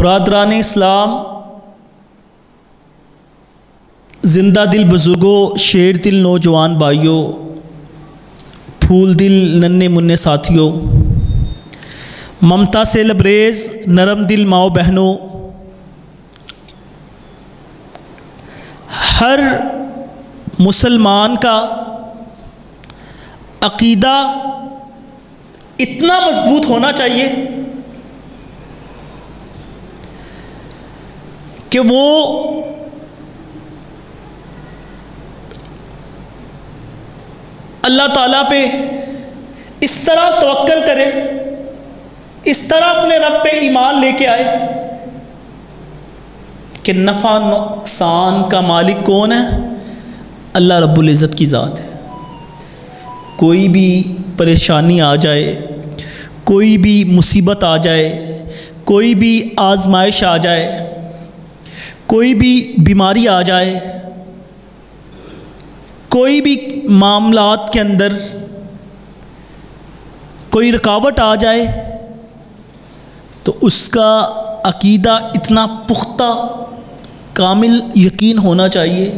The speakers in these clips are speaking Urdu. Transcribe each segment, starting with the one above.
برادران اسلام، زندہ دل بزرگوں، شیر دل نوجوان بھائیوں، پھول دل ننھے منھے ساتھیوں، ممتا سے لبریز نرم دل ماؤں بہنوں، ہر مسلمان کا عقیدہ اتنا مضبوط ہونا چاہیے کہ وہ اللہ تعالیٰ پہ اس طرح توکل کرے، اس طرح اپنے رب پہ ایمان لے کے آئے کہ نفع نقصان کا مالک کون ہے؟ اللہ رب العزت کی ذات ہے۔ کوئی بھی پریشانی آ جائے، کوئی بھی مصیبت آ جائے، کوئی بھی آزمائش آ جائے، کوئی بھی بیماری آ جائے، کوئی بھی معاملات کے اندر کوئی رکاوٹ آ جائے، تو اس کا عقیدہ اتنا پختہ کامل یقین ہونا چاہیے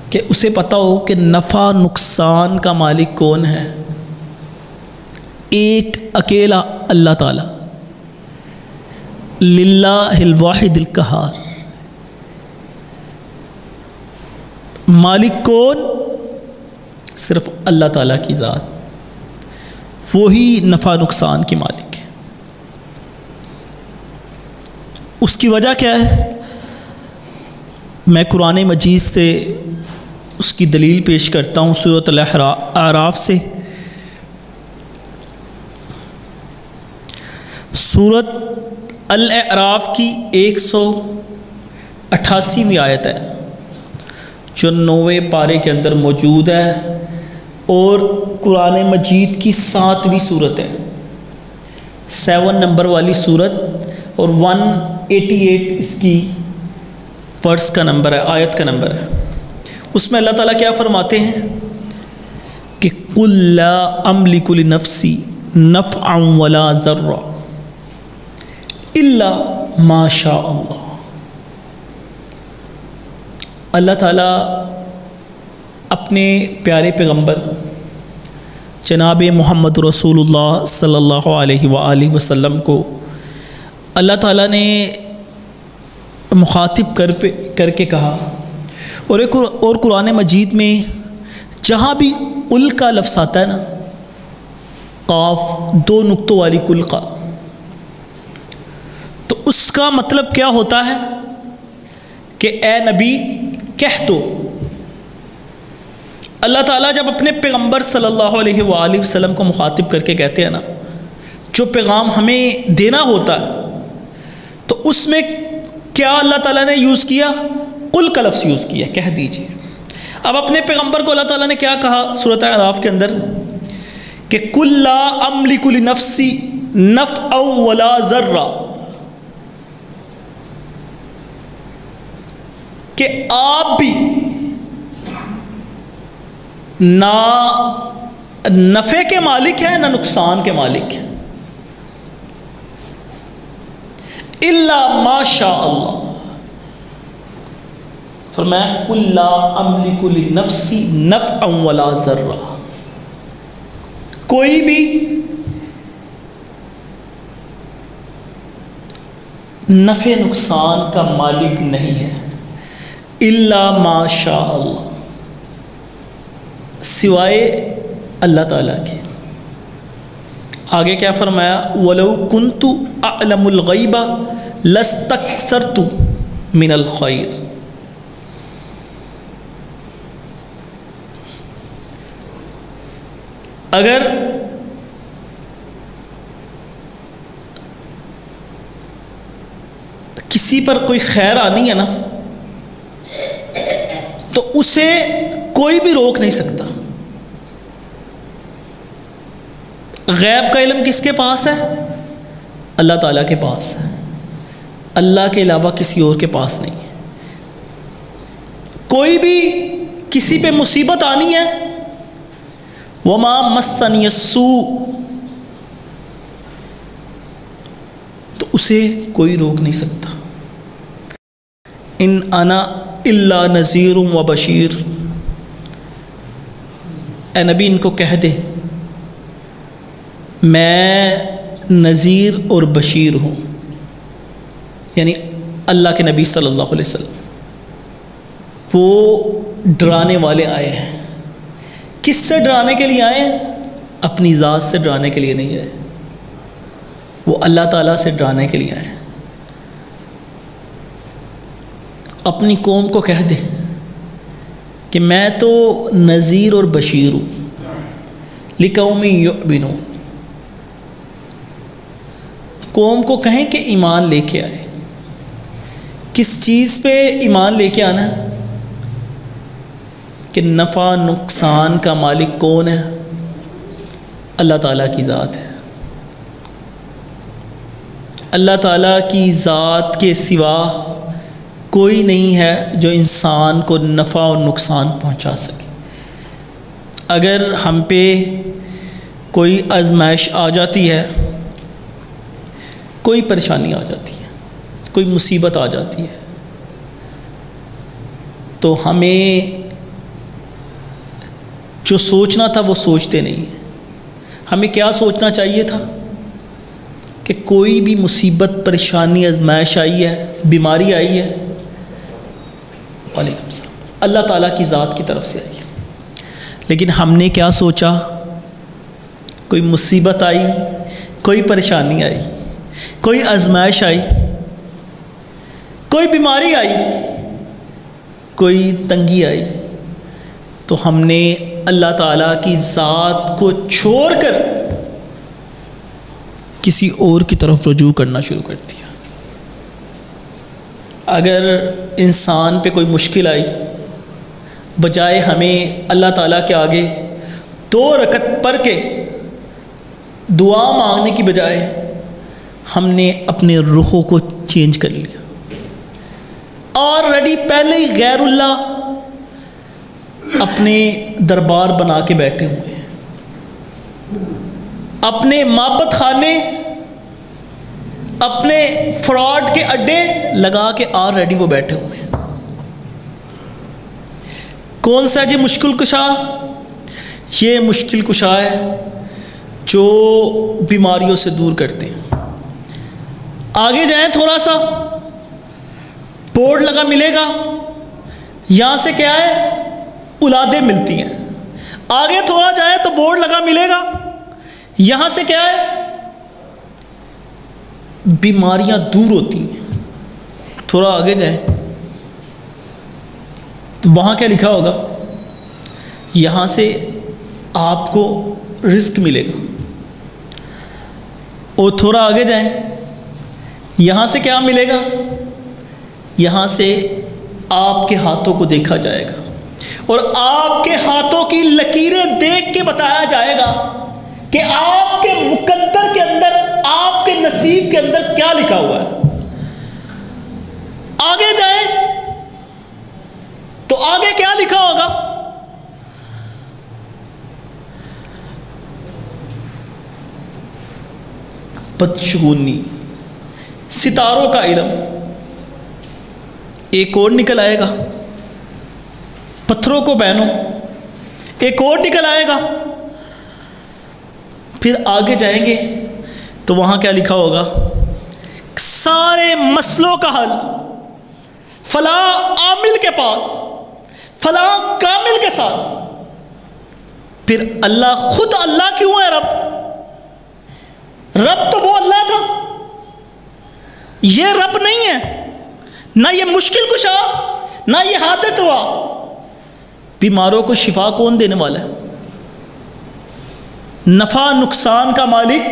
کہ اسے پتہ ہو کہ نفع نقصان کا مالک کون ہے؟ ایک اکیلا اللہ تعالیٰ، للہ الواحد القہار۔ مالک کون؟ صرف اللہ تعالیٰ کی ذات، وہی نفع نقصان کی مالک ہے۔ اس کی وجہ کیا ہے؟ میں قرآن مجید سے اس کی دلیل پیش کرتا ہوں سورۃ الاعراف سے۔ سورۃ الاعراف کی 188ویں آیت ہے جو 9ویں پارے کے اندر موجود ہے، اور قرآن مجید کی 7ویں صورت ہے، 7 نمبر والی صورت، اور 188 اس کی ورس کا نمبر ہے، آیت کا نمبر ہے۔ اس میں اللہ تعالیٰ کیا فرماتے ہیں کہ قُل لَا أَمْلِكُ لِنَفْسِي نَفْعًا وَلَا ضَرًّا إِلَّا مَا شَاءَ اللَّهُ۔ اللہ تعالیٰ اپنے پیارے پیغمبر جناب محمد رسول اللہ صلی اللہ علیہ وآلہ وسلم کو اللہ تعالیٰ نے مخاطب کر کے کہا، اور قرآن مجید میں جہاں بھی قل کا لفظ آتا ہے نا، قاف 2 نقطوں والی قل کا، تو اس کا مطلب کیا ہوتا ہے کہ اے نبی کہہ دو۔ اللہ تعالیٰ جب اپنے پیغمبر صلی اللہ علیہ وآلہ وسلم کو مخاطب کر کے کہتے ہیں نا، جو پیغام ہمیں دینا ہوتا ہے، تو اس میں کیا اللہ تعالیٰ نے یوز کیا؟ قل کا لفظ یوز کیا، کہہ دیجئے۔ اب اپنے پیغمبر کو اللہ تعالیٰ نے کیا کہا سورۃ اعراف کے اندر کہ قُل لَا أَمْلِكُ لِنَفْسِي نَفْعًا وَلَا ضَرًّا، کہ آپ بھی نہ نفع کے مالک ہیں نہ نقصان کے مالک ہیں، الا ما شاء اللہ۔ فرمایا قُل لَا أَمْلِكُ لِنَفْسِي نَفْعًا وَلَا ضَرًّا، کوئی بھی نفع نقصان کا مالک نہیں ہے، الا ما شاء اللہ، سوائے اللہ تعالیٰ کے۔ آگے کیا فرمایا؟ وَلَوْ كُنْتُ أَعْلَمُ الْغَيْبَ لَاسْتَكْثَرْتُ مِنَ الْخَيْرِ، اگر کسی پر کوئی خیر آنی ہے نا، تو اسے کوئی بھی روک نہیں سکتا۔ غیب کا علم کس کے پاس ہے؟ اللہ تعالیٰ کے پاس ہے، اللہ کے علاوہ کسی اور کے پاس نہیں ہے۔ کوئی بھی کسی پہ مصیبت آنی ہے، وَمَا مَسَّنِيَ السُّوءُ، تو اسے کوئی روک نہیں سکتا۔ ان انا الا نذیر و بشیر، اے نبی ان کو کہہ دے میں نذیر اور بشیر ہوں، یعنی اللہ کے نبی صلی اللہ علیہ وسلم وہ ڈرانے والے آئے ہیں۔ کس سے ڈرانے کے لیے آئے ہیں؟ اپنی ذات سے ڈرانے کے لیے نہیں آئے، وہ اللہ تعالیٰ سے ڈرانے کے لیے آئے ہیں۔ اپنی قوم کو کہہ دے کہ میں تو نذیر اور بشیر ہوں، لقوم یؤمنون، قوم کو کہیں کہ ایمان لے کے آئے۔ کس چیز پہ ایمان لے کے آنا ہے؟ کہ نفع نقصان کا مالک کون ہے؟ اللہ تعالیٰ کی ذات ہے۔ اللہ تعالیٰ کی ذات کے سوا کوئی نہیں ہے جو انسان کو نفع اور نقصان پہنچا سکے۔ اگر ہم پہ کوئی آزمائش آ جاتی ہے، کوئی پریشانی آ جاتی ہے، کوئی مصیبت آ جاتی ہے، تو ہمیں جو سوچنا تھا وہ سوچتے نہیں ہیں۔ ہمیں کیا سوچنا چاہیے تھا کہ کوئی بھی مصیبت، پریشانی، آزمائش آئی ہے، بیماری آئی ہے، وعلیکم السلام، اللہ تعالیٰ کی ذات کی طرف سے آئی ہے۔ لیکن ہم نے کیا سوچا؟ کوئی مصیبت آئی، کوئی پریشانی آئی، کوئی آزمائش آئی، کوئی بیماری آئی، کوئی تنگی آئی، تو ہم نے اللہ تعالیٰ کی ذات کو چھوڑ کر کسی اور کی طرف رجوع کرنا شروع کر دیا۔ اگر انسان پہ کوئی مشکل آئی، بجائے ہمیں اللہ تعالیٰ کے آگے 2 رکعت پڑھ کے دعا مانگنے کی بجائے ہم نے اپنے رخوں کو چینج کر لیا، آلریڈی پہلے ہی غیر اللہ اپنے دربار بنا کے بیٹھے ہوئے ہیں، اپنے معبد خانے، اپنے فراڈ کے اڈے لگا کے آلریڈی وہ بیٹھے ہوئے ہیں۔ کون سا یہ مشکل کشا؟ یہ مشکل کشا ہے جو بیماریوں سے دور کرتے ہیں۔ آگے جائیں تھوڑا سا، بورڈ لگا ملے گا، یہاں سے کیا ہے؟ اولادیں ملتی ہیں۔ آگے تھوڑا جائے تو بورڈ لگا ملے گا، یہاں سے کیا ہے؟ بیماریاں دور ہوتی ہیں۔ تھوڑا آگے جائیں تو وہاں کیا لکھا ہوگا؟ یہاں سے آپ کو رزق ملے گا۔ اور تھوڑا آگے جائیں، یہاں سے کیا ملے گا؟ یہاں سے آپ کے ہاتھوں کو دیکھا جائے گا، اور آپ کے ہاتھوں کی لکیریں دیکھ کے بتایا جائے گا کہ آپ کے مقدر کے اندر، آپ کے نصیب کے اندر کیا لکھا ہوا ہے۔ آگے جائیں تو آگے کیا لکھا ہوگا؟ بدشگونی، ستاروں کا علم۔ ایک اور نکل آئے گا، پتھروں کو پہنو، ایک اور نکل آئے گا۔ پھر آگے جائیں گے تو وہاں کیا لکھا ہوگا؟ سارے مسئلوں کا حل فلاں عامل کے پاس، فلاں کامل کے ساتھ۔ پھر اللہ خود اللہ کیوں ہے؟ رب تو وہ اللہ تھا، یہ رب نہیں ہے۔ نہ یہ مشکل کشا، نہ یہ حاجت ہوا۔ بیماروں کو شفا کون دینے والا ہے؟ نفع نقصان کا مالک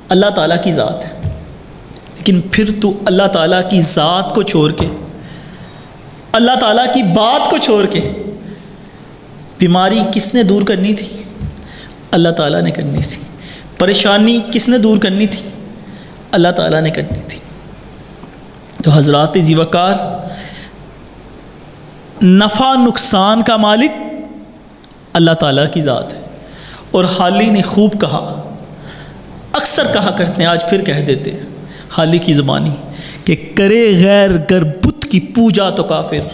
اللہ تعالیٰ کی ذات ہے۔ لیکن پھر تو اللہ تعالیٰ کی ذات کو چھوڑ کے، اللہ تعالیٰ کی بات کو چھوڑ کے، بیماری کس نے دور کرنی تھی؟ اللہ تعالیٰ نے کرنی تھی۔ پریشانی کس نے دور کرنی تھی؟ اللہ تعالیٰ نے کرنی تھی۔ تو حضرات ذی وقار، نفع نقصان کا مالک اللہ تعالیٰ کی ذات ہے۔ اور حالی نے خوب کہا، اکثر کہا کرتے ہیں، آج پھر کہہ دیتے ہیں، حالی کی زبانی کہ کرے غیر گر بت کی پوجا تو کافر،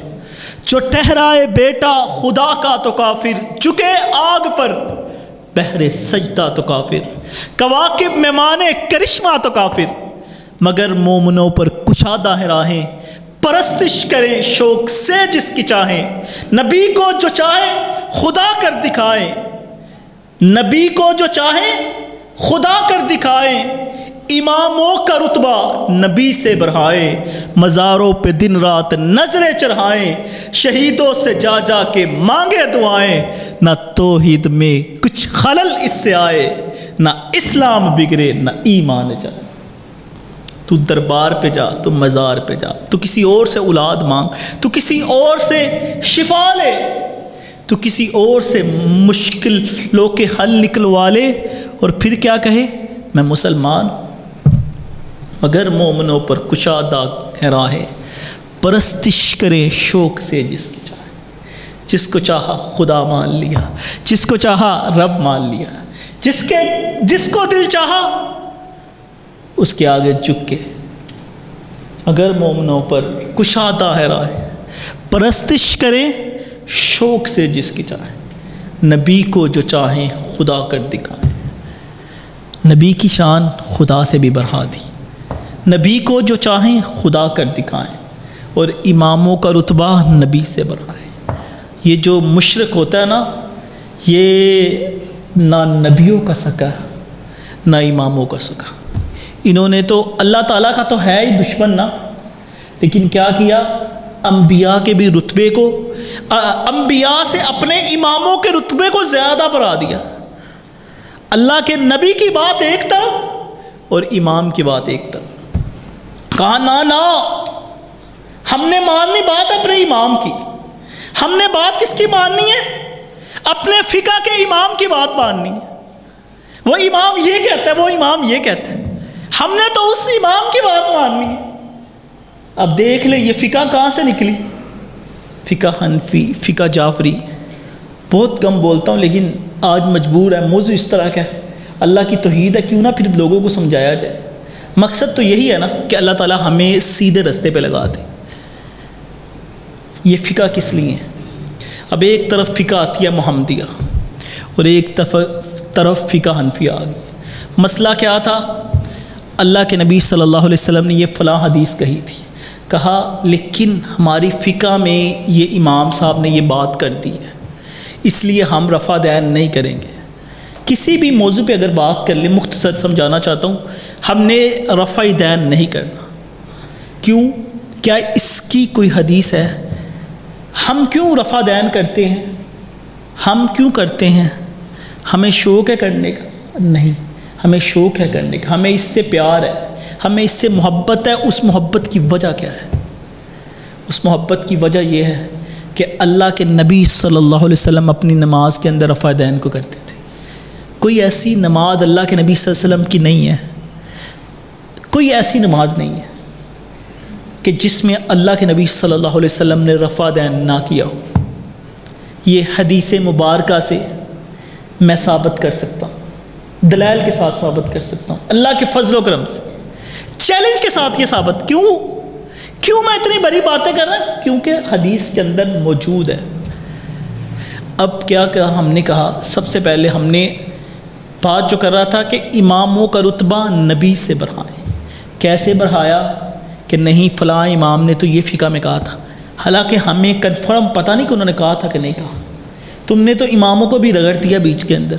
جو ٹھہرائے بیٹا خدا کا تو کافر، جھکے آگ پر بہر سجدہ تو کافر، کواکب میں مانے کرشمہ تو کافر، مگر مومنوں پر کشادہ ہے راہیں، پرستش کریں شوق سے جس کی چاہیں، نبی کو جو چاہے خدا کر دکھائے، نبی کو جو چاہے خدا کر دکھائے، اماموں کا رتبہ نبی سے بڑھائے، مزاروں پہ دن رات نظریں چڑھائیں، شہیدوں سے جا جا کے مانگے دعائیں، نہ توحید میں کچھ خلل اس سے آئے، نہ اسلام بگڑے نہ ایمان جائے۔ تو دربار پہ جا، تو مزار پہ جا، تو کسی اور سے اولاد مانگ، تو کسی اور سے شفا لے، تو کسی اور سے مشکلوں کے حل نکلوا لے، اور پھر کیا کہے میں مسلمان ہوں، مگر مومنوں پر کشادہ ہے راہیں، پرستش کرے شوق سے جس کی چاہے، جس کو چاہا خدا مان لیا، جس کو چاہا رب مان لیا، جس کو دل چاہا اس کے آگے جھک کے، اگر مومنوں پر کشادہ ہے راہیں، پرستش کرے شوق سے جس کی چاہے، نبی کو جو چاہیں خدا کر دکھائیں۔ نبی کی شان خدا سے بھی بڑھا دی، نبی کو جو چاہیں خدا کر دکھائیں، اور اماموں کا رتبہ نبی سے بڑھائیں۔ یہ جو مشرک ہوتا ہے نا، یہ نہ نبیوں کا سکا نہ اماموں کا سکا، انہوں نے تو اللہ تعالیٰ کا تو ہے ہی دشمن نا، لیکن کیا کیا، انبیاء کے بھی رتبے کو، انبیاء سے اپنے اماموں کے رتبے کو زیادہ بڑھا دیا۔ اللہ کے نبی کی بات ایک طرف اور امام کی بات ایک طرف، کہا نا ہم نے ماننی بات اپنے امام کی، ہم نے بات کس کی ماننی ہے، اپنے فقہ کے امام کی بات ماننی ہے، وہ امام یہ کہتا ہے، وہ امام یہ کہتا ہے، ہم نے تو اس امام کی بات ماننی ہے۔ اب دیکھ لیں یہ فقہ کہاں سے نکلی، فقہ حنفی، فقہ جعفری۔ بہت کم بولتا ہوں لیکن آج مجبور ہے، موضوع اس طرح کا ہے، اللہ کی توحید ہے، کیوں نہ پھر لوگوں کو سمجھایا جائے۔ مقصد تو یہی ہے نا کہ اللہ تعالیٰ ہمیں سیدھے رستے پہ لگا دے۔ یہ فقہ کس لیے ہے؟ اب ایک طرف فقہ آتی ہے محمدیہ اور ایک طرف فقہ حنفی آ گئی۔ مسئلہ کیا تھا، اللہ کے نبی صلی اللہ علیہ وسلم نے یہ فلاں حدیث کہی تھی، کہا لیکن ہماری فقہ میں یہ امام صاحب نے یہ بات کر دی ہے، اس لیے ہم رفع دین نہیں کریں گے۔ کسی بھی موضوع پہ اگر بات کر لیں، مختصر سمجھانا چاہتا ہوں، ہم نے رفع دین نہیں کرنا۔ کیوں؟ کیا اس کی کوئی حدیث ہے؟ ہم کیوں رفع دین کرتے ہیں؟ ہم کیوں کرتے ہیں؟ ہمیں شوق ہے کرنے کا؟ نہیں، ہمیں شوق ہے کرنے کا، ہمیں اس سے پیار ہے، ہمیں اس سے محبت ہے۔ اس محبت کی وجہ کیا ہے؟ اس محبت کی وجہ یہ ہے کہ اللہ کے نبی صلی اللہ علیہ وسلم اپنی نماز کے اندر رفع دین کو کرتے تھے۔ کوئی ایسی نماز اللہ کے نبی صلی اللہ علیہ وسلم کی نہیں ہے، کوئی ایسی نماز نہیں ہے کہ جس میں اللہ کے نبی صلی اللہ علیہ وسلم نے رفع دین نہ کیا ہو۔ یہ حدیث مبارکہ سے میں ثابت کر سکتا ہوں، دلائل کے ساتھ ثابت کر سکتا ہوں، اللہ کے فضل و کرم سے چیلنج کے ساتھ یہ ثابت۔ کیوں میں اتنی بڑی باتیں کر رہا ہوں؟ کیونکہ حدیث کے اندر موجود ہے۔ اب کیا کہا ہم نے؟ کہا سب سے پہلے ہم نے بات جو کر رہا تھا کہ اماموں کا رتبہ نبی سے بڑھائیں۔ کیسے بڑھایا؟ کہ نہیں فلاں امام نے تو یہ فقہ میں کہا تھا، حالانکہ ہمیں کنفرم پتہ نہیں کہ انہوں نے کہا تھا کہ نہیں کہا۔ تم نے تو اماموں کو بھی رگڑ دیا بیچ کے اندر،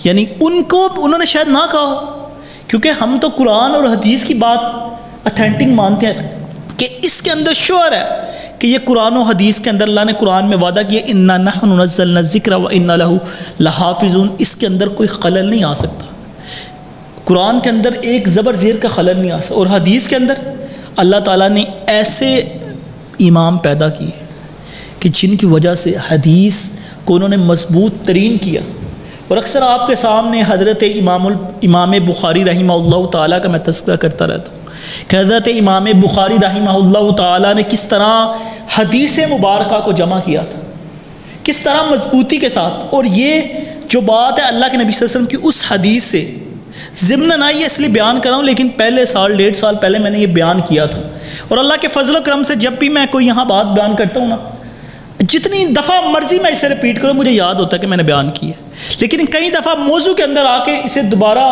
یعنی انہوں نے شاید نہ کہا ہو، کیونکہ ہم تو قرآن اور حدیث کی بات اتھینٹک مانتے ہیں کہ اس کے اندر شعر ہے کہ یہ قرآن و حدیث کے اندر اللہ نے قرآن میں وعدہ کیا انا نحن نزلنا الذکر و انا لہ لحافظون، اس کے اندر کوئی خلل نہیں آ سکتا۔ قرآن کے اندر ایک زبر زیر کا خلل نہیں آ سکتا، اور حدیث کے اندر اللہ تعالیٰ نے ایسے امام پیدا کیے کہ جن کی وجہ سے حدیث کو انہوں نے مضبوط ترین کیا۔ اور اکثر آپ کے سامنے حضرت امام بخاری رحمہ اللہ تعالیٰ کا میں تذکرہ کرتا رہتا ہوں کہ حضرت امام بخاری رحمہ اللہ تعالیٰ نے کس طرح حدیث مبارکہ کو جمع کیا تھا، کس طرح مضبوطی کے ساتھ۔ اور یہ جو بات ہے اللہ کے نبی صلی اللہ علیہ وسلم کی اس حدیث سے ضمن آئی ہے اس لیے بیان کر رہا ہوں، لیکن پہلے سال 1.5 سال پہلے میں نے یہ بیان کیا تھا، اور اللہ کے فضل و کرم سے جب بھی میں کوئی یہاں بات بیان کرتا ہوں نا، جتنی دفعہ مرضی میں اسے ریپیٹ کروں مجھے یاد ہوتا ہے کہ میں نے بیان کی ہے، لیکن کئی دفعہ موضوع کے اندر آ کے اسے دوبارہ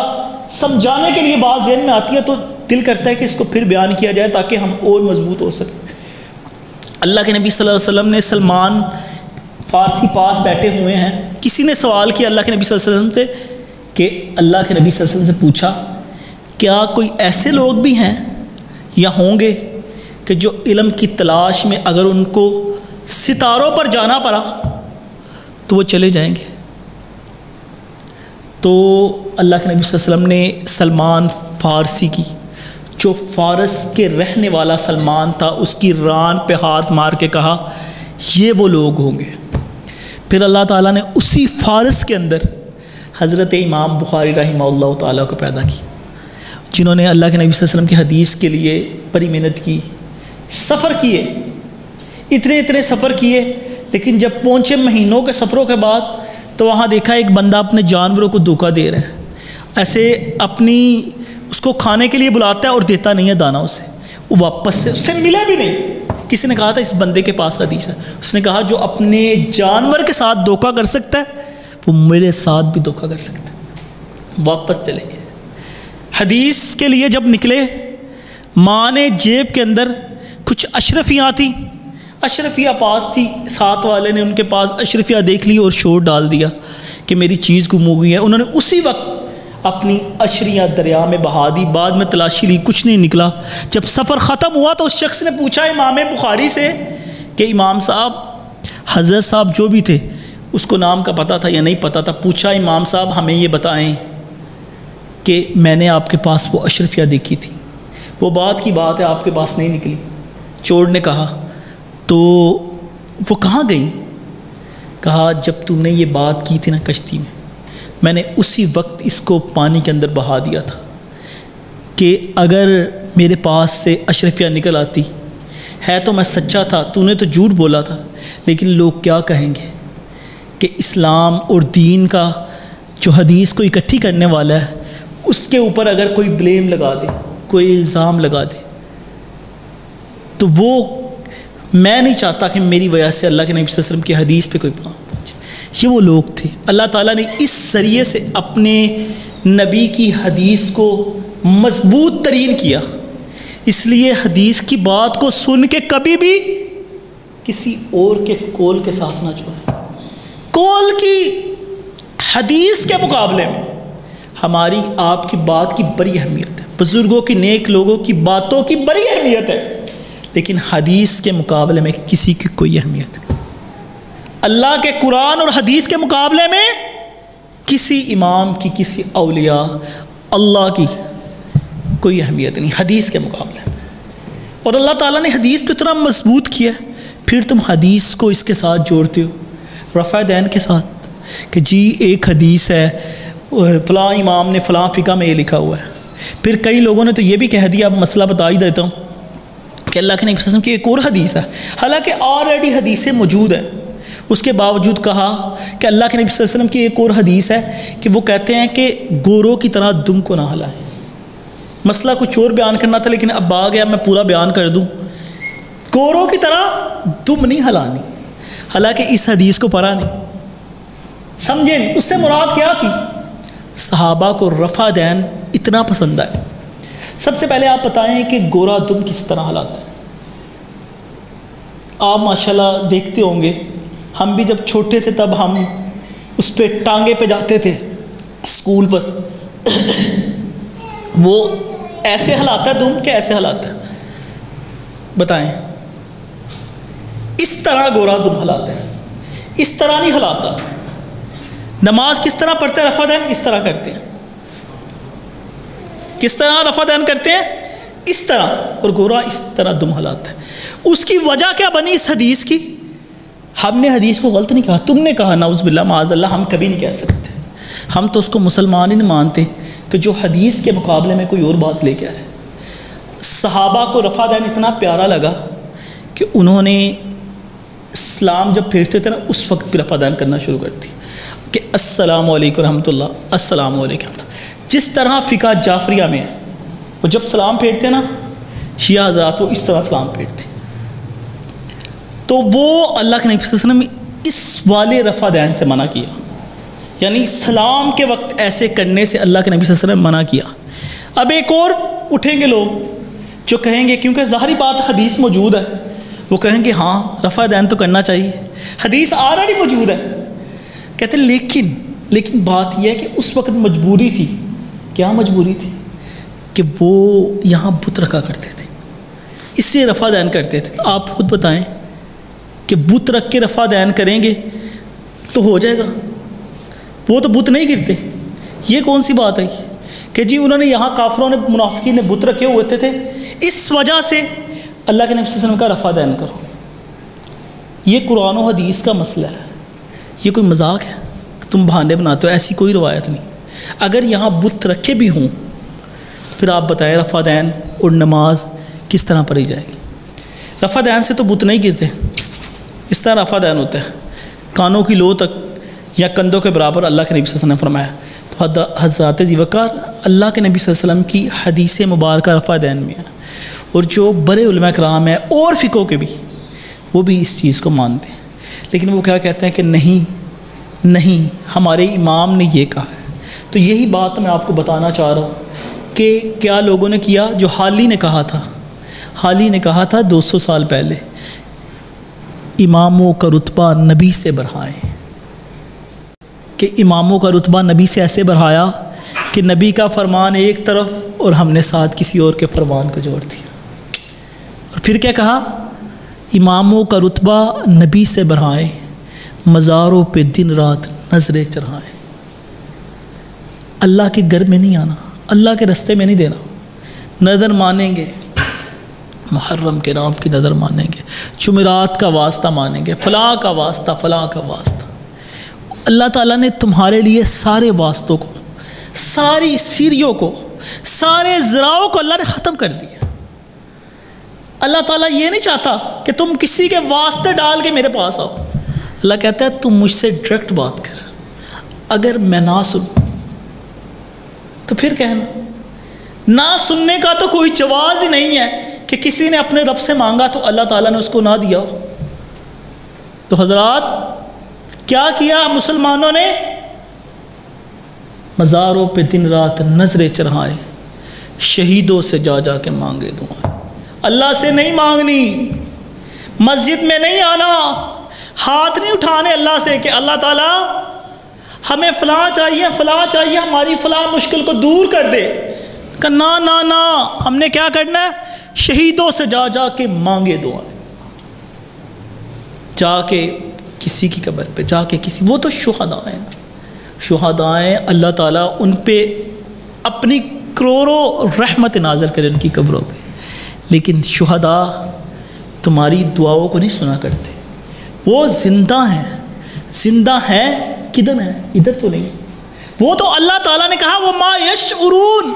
سمجھانے کے لیے بات ذہن میں آتی ہے تو دل کرتا ہے کہ اس کو پھر بیان کیا جائے تاکہ ہم اور مضبوط ہو سکیں۔ اللہ کے نبی صلی اللہ علیہ وسلم نے سلمان فارسی پاس بیٹھے ہوئے ہیں، کسی نے سوال کیا اللہ کے نبی صلی اللہ علیہ وسلم سے کہ اللہ کے نبی صلی اللہ علیہ وسلم سے پوچھا کیا کوئی ایسے لوگ بھی ہیں یا ہوں گے کہ جو علم کی تلاش میں اگر ان کو ستاروں پر جانا پڑا تو وہ چلے جائیں گے؟ تو اللہ کے نبی صلی اللہ علیہ وسلم نے سلمان فارسی کی، جو فارس کے رہنے والا سلمان تھا، اس کی ران پہ ہاتھ مار کے کہا یہ وہ لوگ ہوں گے۔ پھر اللہ تعالیٰ نے اسی فارس کے اندر حضرت امام بخاری رحمہ اللہ تعالیٰ کو پیدا کی، جنہوں نے اللہ کے نبی صلی اللہ علیہ وسلم کی حدیث کے لیے بڑی محنت کی، سفر کیے، اتنے سفر کیے، لیکن جب پہنچے مہینوں کے سفروں کے بعد تو وہاں دیکھا ایک بندہ اپنے جانوروں کو دھوکہ دے رہا ہے، ایسے اس کو کھانے کے لیے بلاتا ہے اور دیتا نہیں ہے دانہ اسے، وہ واپس سے اس سے ملے بھی نہیں۔ کسی نے کہا تھا اس بندے کے پاس حدیث ہے، اس نے کہا جو اپنے جانور کے ساتھ دھوکہ کر سکتا ہے وہ میرے ساتھ بھی دھوکہ کر سکتا ہے۔ واپس چلے گئے، حدیث کے لیے جب نکلے، ماں نے جیب کے اندر کچھ اشرفیاں تھیں، اشرفیہ پاس تھی، ساتھ والے نے ان کے پاس اشرفیہ دیکھ لی اور شور ڈال دیا کہ میری چیز گم ہو گئی ہے۔ انہوں نے اسی وقت اپنی اشریاں دریا میں بہا دی، بعد میں تلاشی لی، کچھ نہیں نکلا۔ جب سفر ختم ہوا تو اس شخص نے پوچھا امام بخاری سے کہ امام صاحب، حضرت صاحب جو بھی تھے، اس کو نام کا پتہ تھا یا نہیں پتہ تھا، پوچھا امام صاحب ہمیں یہ بتائیں کہ میں نے آپ کے پاس وہ اشرفیہ دیکھی تھی، وہ بات کی بات ہے آپ کے پاس نہیں نکلی۔ چور نے کہا تو وہ کہاں گئی؟ کہا جب تم نے یہ بات کی تھی نا کشتی میں نے اسی وقت اس کو پانی کے اندر بہا دیا تھا کہ اگر میرے پاس سے اشرفیہ نکل آتی ہے تو میں سچا تھا، تو نے تو جھوٹ بولا تھا، لیکن لوگ کیا کہیں گے کہ اسلام اور دین کا جو حدیث کو اکٹھی کرنے والا ہے اس کے اوپر اگر کوئی بلیم لگا دے، کوئی الزام لگا دے، تو وہ میں نہیں چاہتا کہ میری وجہ سے اللہ کے نبی صلی اللہ علیہ وسلم کی حدیث پہ کوئی پہنچے۔ یہ وہ لوگ تھے، اللہ تعالیٰ نے اس ذریعے سے اپنے نبی کی حدیث کو مضبوط ترین کیا، اس لیے حدیث کی بات کو سن کے کبھی بھی کسی اور کے قول کے ساتھ نہ جوڑیں۔ قول کی حدیث کے مقابلے میں ہماری آپ کی بات کی بڑی اہمیت ہے، بزرگوں کی، نیک لوگوں کی باتوں کی بڑی اہمیت ہے، لیکن حدیث کے مقابلے میں کسی کی کوئی اہمیت نہیں۔ اللہ کے قرآن اور حدیث کے مقابلے میں کسی امام کی، کسی اولیاء اللہ کی کوئی اہمیت نہیں حدیث کے مقابلے میں۔ اور اللہ تعالیٰ نے حدیث کو اتنا مضبوط کیا، پھر تم حدیث کو اس کے ساتھ جوڑتے ہو رفع دین کے ساتھ کہ جی ایک حدیث ہے، فلاں امام نے فلاں فقہ میں یہ لکھا ہوا ہے۔ پھر کئی لوگوں نے تو یہ بھی کہہ دیا، اب مسئلہ بتا ہی دیتا ہوں، کہ اللہ کے نبی صلی اللہ علیہ وسلم کی ایک اور حدیث ہے، حالانکہ آلریڈی حدیثیں موجود ہیں، اس کے باوجود کہا کہ اللہ کے نبی صلی اللہ علیہ وسلم کی ایک اور حدیث ہے کہ وہ کہتے ہیں کہ گوروں کی طرح دم کو نہ ہلائیں۔ مسئلہ کچھ اور بیان کرنا تھا لیکن اب آ گیا، میں پورا بیان کر دوں۔ گوروں کی طرح دم نہیں ہلانی، حالانکہ اس حدیث کو پڑھا نہیں، سمجھے نہیں، اس سے مراد کیا تھی؟ صحابہ کو رفع دین اتنا پسند آئے۔ سب سے پہلے آپ بتائیں کہ گورا دم کس طرح ہلاتا ہے؟ آپ ماشاءاللہ دیکھتے ہوں گے، ہم بھی جب چھوٹے تھے تب ہم اس پہ ٹانگے پہ جاتے تھے اسکول پر، وہ ایسے ہلاتا ہے دم کہ ایسے ہلاتا ہے؟ بتائیں، اس طرح گورا دم ہلاتا ہے، اس طرح نہیں ہلاتا۔ نماز کس طرح پڑھتے ہیں؟ رفع دین اس طرح کرتے ہیں۔ کس طرح رفع دین کرتے ہیں؟ اس طرح، اور گورا اس طرح دم ہلاتا ہے۔ اس کی وجہ کیا بنی اس حدیث کی؟ ہم نے حدیث کو غلط نہیں کہا، تم نے کہا، نعوذ باللہ معاذ اللہ، ہم کبھی نہیں کہہ سکتے، ہم تو اس کو مسلمان ہی نہیں مانتے کہ جو حدیث کے مقابلے میں کوئی اور بات لے کے آئے۔ صحابہ کو رفع دین اتنا پیارا لگا کہ انہوں نے اسلام جب پھیرتے تھے نا اس وقت بھی رفع دین کرنا شروع کر دی کہ السلام علیکم رحمۃ اللہ، السلام علیکم۔ جس طرح فقہ جعفریہ میں ہے، وہ جب سلام پھیرتے نا شیعہ حضرات وہ اس طرح سلام پھیرتے، تو وہ اللہ کے نبی صلی اللہ علیہ وسلم اس والے رفع دین سے منع کیا، یعنی سلام کے وقت ایسے کرنے سے اللہ کے نبی صلی اللہ علیہ وسلم منع کیا۔ اب ایک اور اٹھیں گے لوگ جو کہیں گے، کیونکہ ظاہری بات حدیث موجود ہے، وہ کہیں گے ہاں رفع دین تو کرنا چاہیے، حدیث آلریڈی موجود ہے، کہتے ہیں لیکن بات یہ ہے کہ اس وقت مجبوری تھی۔ کیا مجبوری تھی؟ کہ وہ یہاں بت رکھا کرتے تھے، اس سے رفع دین کرتے تھے۔ آپ خود بتائیں کہ بت رکھ کے رفع دین کریں گے تو ہو جائے گا، وہ تو بت نہیں گرتے۔ یہ کون سی بات ہے کہ جی انہوں نے یہاں کافروں نے منافقین نے بت رکھے ہوئے تھے، اس وجہ سے اللہ کے نبی صلی اللہ علیہ وسلم کا رفع دین کرو۔ یہ قرآن و حدیث کا مسئلہ ہے، یہ کوئی مذاق ہے تم بہانے بناتے ہو، ایسی کوئی روایت نہیں۔ اگر یہاں بت رکھے بھی ہوں پھر آپ بتائیں رفع دین اور نماز کس طرح پڑھی جائے گی؟ رفع دین سے تو بت نہیں گرتے، اس طرح رفع دین ہوتا ہے کانوں کی لو تک یا کندھوں کے برابر اللہ کے نبی صلی اللہ علیہ وسلم نے فرمایا۔ تو حضرات ذی وقار اللہ کے نبی صلی اللہ علیہ وسلم کی حدیث مبارکہ رفع دین میں ہے، اور جو بڑے علماء کرام ہیں اور فقہوں کے بھی، وہ بھی اس چیز کو مانتے ہیں، لیکن وہ کیا کہتے ہیں کہ نہیں ہمارے امام نے یہ کہا ہے۔ تو یہی بات میں آپ کو بتانا چاہ رہا ہوں کہ کیا لوگوں نے کیا، جو حالی نے کہا تھا 200 سال پہلے، اماموں کا رتبہ نبی سے بڑھائیں، کہ اماموں کا رتبہ نبی سے ایسے بڑھایا کہ نبی کا فرمان ایک طرف اور ہم نے ساتھ کسی اور کے فرمان کو جوڑ دیا۔ اور پھر کیا کہا؟ اماموں کا رتبہ نبی سے بڑھائیں، مزاروں پہ دن رات نظریں چڑھائیں۔ اللہ کے گھر میں نہیں آنا، اللہ کے رستے میں نہیں دینا، نظر مانیں گے، محرم کے نام کی نظر مانیں گے، جمعرات کا واسطہ مانیں گے، فلاں کا واسطہ اللہ تعالیٰ نے تمہارے لیے سارے واسطوں کو، ساری سیریوں کو، سارے ذراعوں کو اللہ نے ختم کر دیا۔ اللہ تعالیٰ یہ نہیں چاہتا کہ تم کسی کے واسطے ڈال کے میرے پاس آؤ، اللہ کہتا ہے تم مجھ سے ڈائریکٹ بات کر، اگر میں نہ سنوں تو پھر کہنا۔ نہ سننے کا تو کوئی جواز ہی نہیں ہے کہ کسی نے اپنے رب سے مانگا تو اللہ تعالیٰ نے اس کو نہ دیا ہو۔ تو حضرات کیا کیا مسلمانوں نے؟ مزاروں پہ دن رات نظریں چڑھائیں، شہیدوں سے جا کے مانگے دعائیں۔ اللہ سے نہیں مانگنی، مسجد میں نہیں آنا، ہاتھ نہیں اٹھانے اللہ سے کہ اللہ تعالیٰ ہمیں فلاں چاہیے ہماری فلاں مشکل کو دور کر دے، کہ نہ ہم نے کیا کرنا ہے؟ شہیدوں سے جا کے مانگے دعائیں، جا کے کسی کی قبر پہ جا کے وہ تو شہداء ہیں، اللہ تعالیٰ ان پہ اپنی کروڑوں رحمت نازل کرے ان کی قبروں پہ، لیکن شہداء تمہاری دعاؤں کو نہیں سنا کرتے، وہ زندہ ہیں کدھر ہیں؟ ادھر تو نہیں، وہ تو اللہ تعالیٰ نے کہا وہ ما یشعرون،